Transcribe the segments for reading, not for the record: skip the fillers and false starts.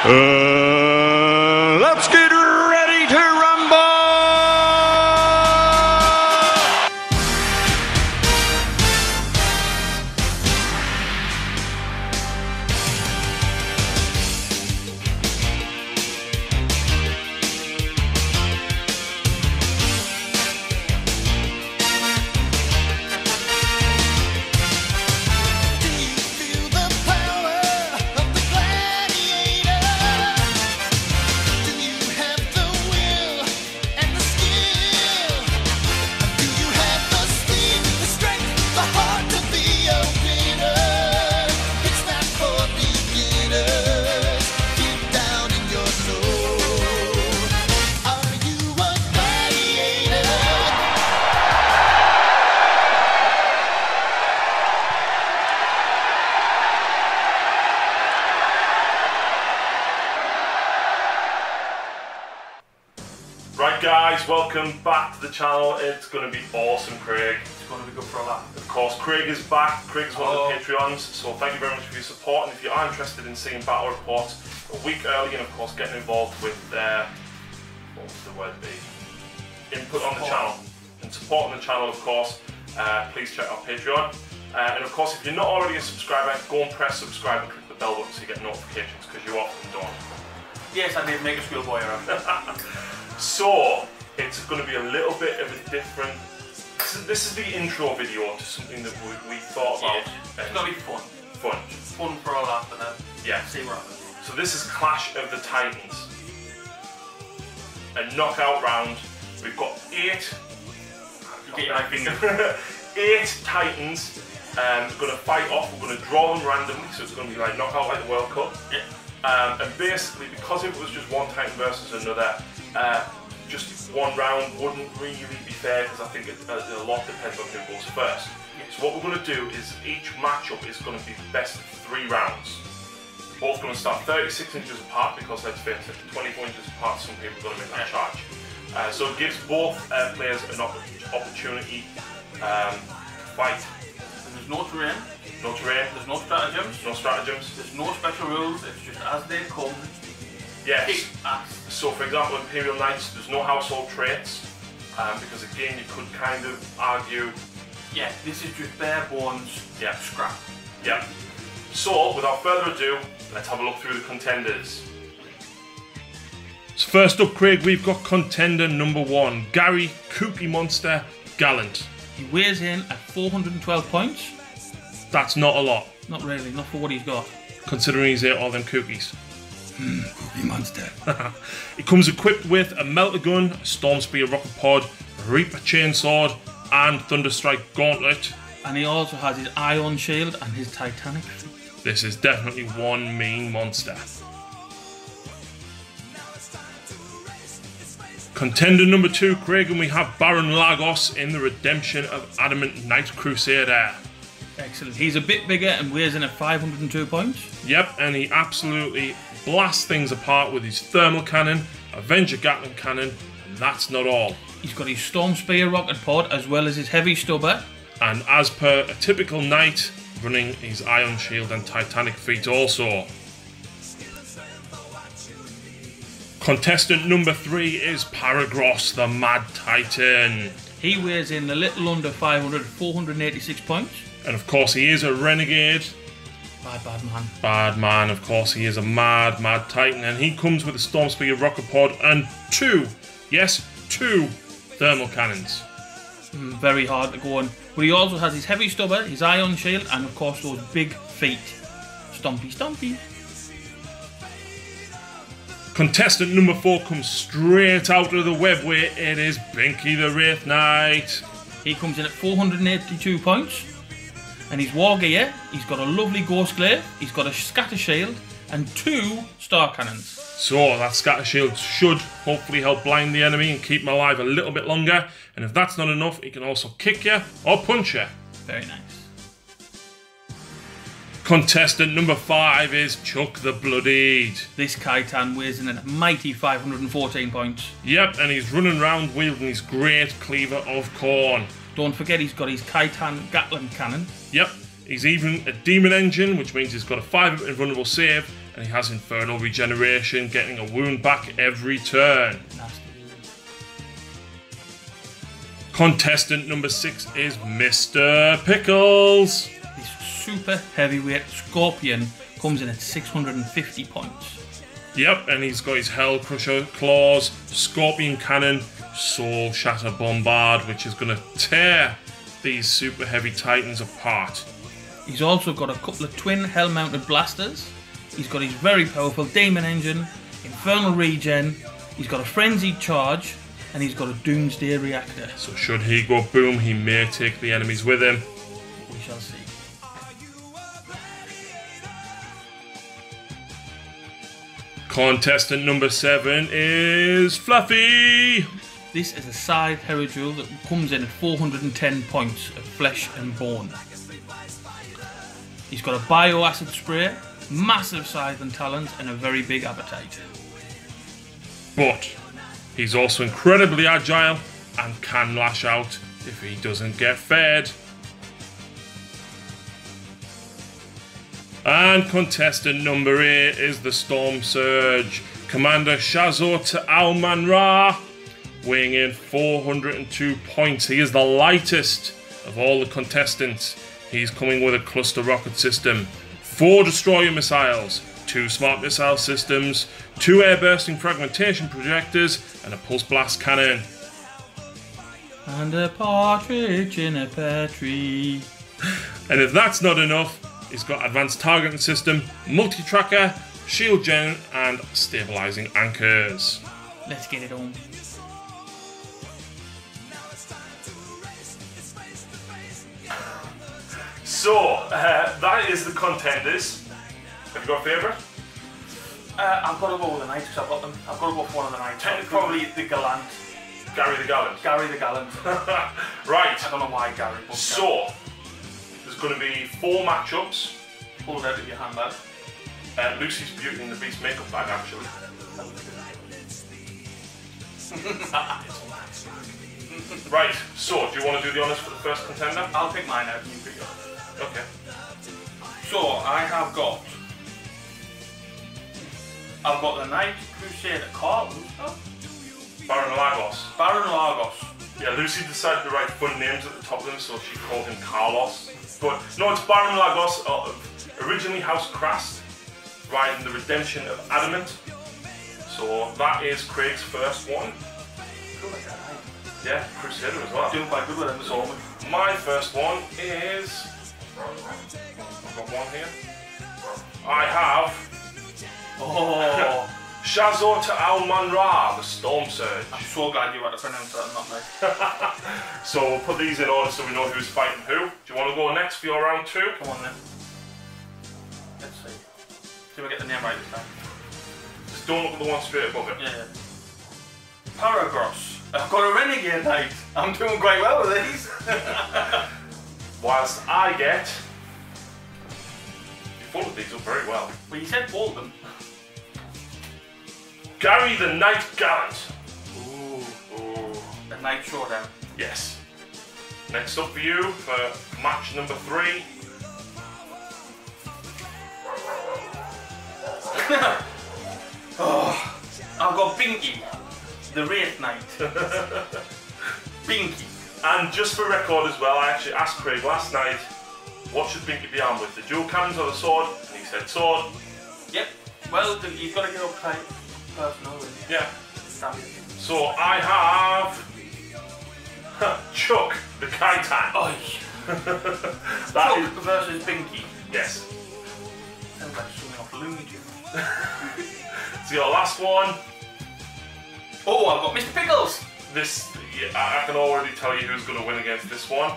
Let's get ready to rumble! Right guys, welcome back to the channel. It's going to be awesome, Craig. It's going to be good for a laugh. Of course, Craig is back. Craig's one of the Patreons, so thank you very much for your support. And if you are interested in seeing battle reports a week early and of course getting involved with what would the word be? Input on the channel and supporting the channel, of course, please check out Patreon. And of course, if you're not already a subscriber, go and press subscribe and click the bell button so you get notifications, because you often don't. Yes, I did make a schoolboy error. So, it's going to be a little bit of a different... This is the intro video to something that we thought about. It's going to be fun. Fun. Just fun for a laugh and then see what happens. So this is Clash of the Titans. A knockout round. We've got 8... eight Titans going to fight off. We're going to draw them randomly, so it's going to be like knockout like the World Cup. Yeah. And basically, because if it was just one Titan versus another, just one round wouldn't really be fair, because I think a lot depends on who goes first. Yeah. So what we're going to do is each matchup is going to be best of 3 rounds. Both going to start 36 inches apart, because let's face it, 24 inches apart, some people are going to make that charge. So it gives both players an opportunity to fight. And there's no terrain. No terrain. There's no stratagems. No stratagems. There's no special rules. It's just as they come. Yes. So for example, Imperial Knights, there's no household traits, because again you could kind of argue. Yeah, this is just bare bones. Yeah. Scrap. Yeah. So without further ado, let's have a look through the contenders. So first up, Craig, we've got contender number 1, Gary Cookie Monster Gallant. He weighs in at 412 points. That's not a lot. Not really, not for what he's got. Considering he's ate all them cookies. Cookie Monster. He comes equipped with a Melter Gun, a Storm Spear Rocket Pod, a Reaper Chainsword, and Thunderstrike Gauntlet. And he also has his Ion Shield and his Titanic feet. This is definitely one mean monster. Contender number 2, Craig, and we have Baron Lagos in the Redemption of Adamant Knight Crusader. Excellent. He's a bit bigger and weighs in at 502 points. Yep, and he absolutely blasts things apart with his Thermal Cannon, Avenger Gatling Cannon, and that's not all. He's got his Storm Spear Rocket Pod as well as his Heavy Stubber. And as per a typical knight, running his Ion Shield and Titanic feet also. Contestant number 3 is Paragross, the Mad Titan. He weighs in a little under 500, 486 points. And of course he is a renegade. Bad man. Bad man, of course he is a mad titan, and he comes with a Storm Spear Rocket Pod and 2 thermal cannons. Very hard to go on. But he also has his Heavy Stubber, his Ion Shield, and of course those big feet. Stompy. Contestant number 4 comes straight out of the webway. It is Binky the Wraith Knight. He comes in at 482 points. And his war gear, he's got a lovely Ghost Glaive, he's got a Scatter Shield, and 2 Star Cannons. So that Scatter Shield should hopefully help blind the enemy and keep him alive a little bit longer. And if that's not enough, he can also kick you or punch you. Very nice. Contestant number 5 is Chuck the Bloodied. This Kytan weighs in at a mighty 514 points. Yep, and he's running around wielding his great cleaver of Khorne. Don't forget he's got his Kytan Gatling Cannon. Yep, he's even a Demon Engine, which means he's got a 5 invulnerable save and he has Infernal Regeneration, getting a wound back every turn. Nasty. Contestant number 6 is Mr. Pickles. This super heavyweight Scorpion comes in at 650 points. Yep, and he's got his Hell Crusher Claws, Scorpion Cannon, Soul Shatter Bombard, which is going to tear these super heavy titans apart. He's also got a couple of twin Hell-mounted blasters. He's got his very powerful Demon Engine, Infernal Regen, he's got a Frenzied Charge, and he's got a Doomsday Reactor. So should he go boom, he may take the enemies with him. We shall see. Contestant number 7 is Fluffy. This is a side Heirodule that comes in at 410 points of flesh and bone. He's got a Bioacid Spray, massive scythe and talons, and a very big appetite. But he's also incredibly agile and can lash out if he doesn't get fed. And contestant number 8 is the Stormsurge, Commander Shas'O to Al-Man-Ra, weighing in 402 points. He is the lightest of all the contestants. He's coming with a cluster rocket system, 4 destroyer missiles, 2 smart missile systems, 2 air bursting fragmentation projectors, and a pulse blast cannon. And a partridge in a pear tree. And if that's not enough, he's got advanced targeting system, multi-tracker, shield gen, and stabilizing anchors. Let's get it on. So, that is the contenders. Have you got a favourite? I've got to go with the Knights because I've got them. I've got to go for one of the Knights. Probably the Gallant. Gary the Gallant. Gary the Gallant. Right. I don't know why Gary. But so, there's going to be 4 matchups. Pull it out of your handbag. Lucy's Beauty in the Beast makeup bag, actually. Right, so do you want to do the honours for the first contender? I'll pick mine out and you pick yours. Okay. So, I've got the Knight Crusader Khorne. Baron Lagos. Baron Lagos. Yeah, Lucy decided to write fun names at the top of them, so she called him Carlos. But no, it's Baron Lagos, originally House Crast, riding the Redemption of Adamant. So that is Craig's first one. Yeah, Crusader as well. Doing quite good with them as well. My first one is... I've got one here. I have... Oh! Shas'O to Al-Man-Ra, the Stormsurge. I'm so glad you had to pronounce that and not me. So we'll put these in order so we know who's fighting who. Do you want to go next for your round 2? Come on then. Let's see. Do we get the name right this time? Just don't look at the one straight above it. Yeah. Paragross. I've got a Renegade Knight. I'm doing quite well with these. Whilst I get... You followed these up very well. Well, you said all of them. Gary the Knight Gallant. Ooh. The Knight Showdown. Yes. Next up for you for match number 3. Oh, I've got Binky, the Wraith Knight. Binky. And just for record as well, I actually asked Craig last night, what should Binky be armed with, the dual cannons or the sword? And he said sword. Yep. Well, you've got to get up tight. Personal. Yeah. So I have Chuck the Kytan. Oi. That Chuck versus Binky. Yes. Sounds like something off Looney Tunes. So your last one. Oh, I've got Mr. Pickles. This, yeah, I can already tell you who's going to win against this one.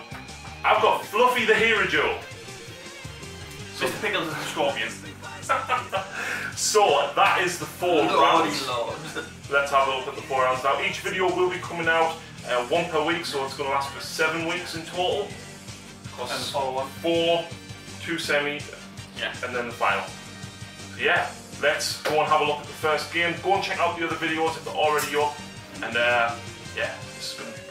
I've got Fluffy the Heirodule. Mr. Pickles is the Scorpion. So that is the 4 rounds. Lord. Let's have a look at the 4 rounds now. Each video will be coming out 1 per week, so it's going to last for 7 weeks in total. And the follow one. 4, 2 semi, Yeah. and then the final. So yeah, let's go and have a look at the first game. Go and check out the other videos if they're already up. And yeah, this is going to be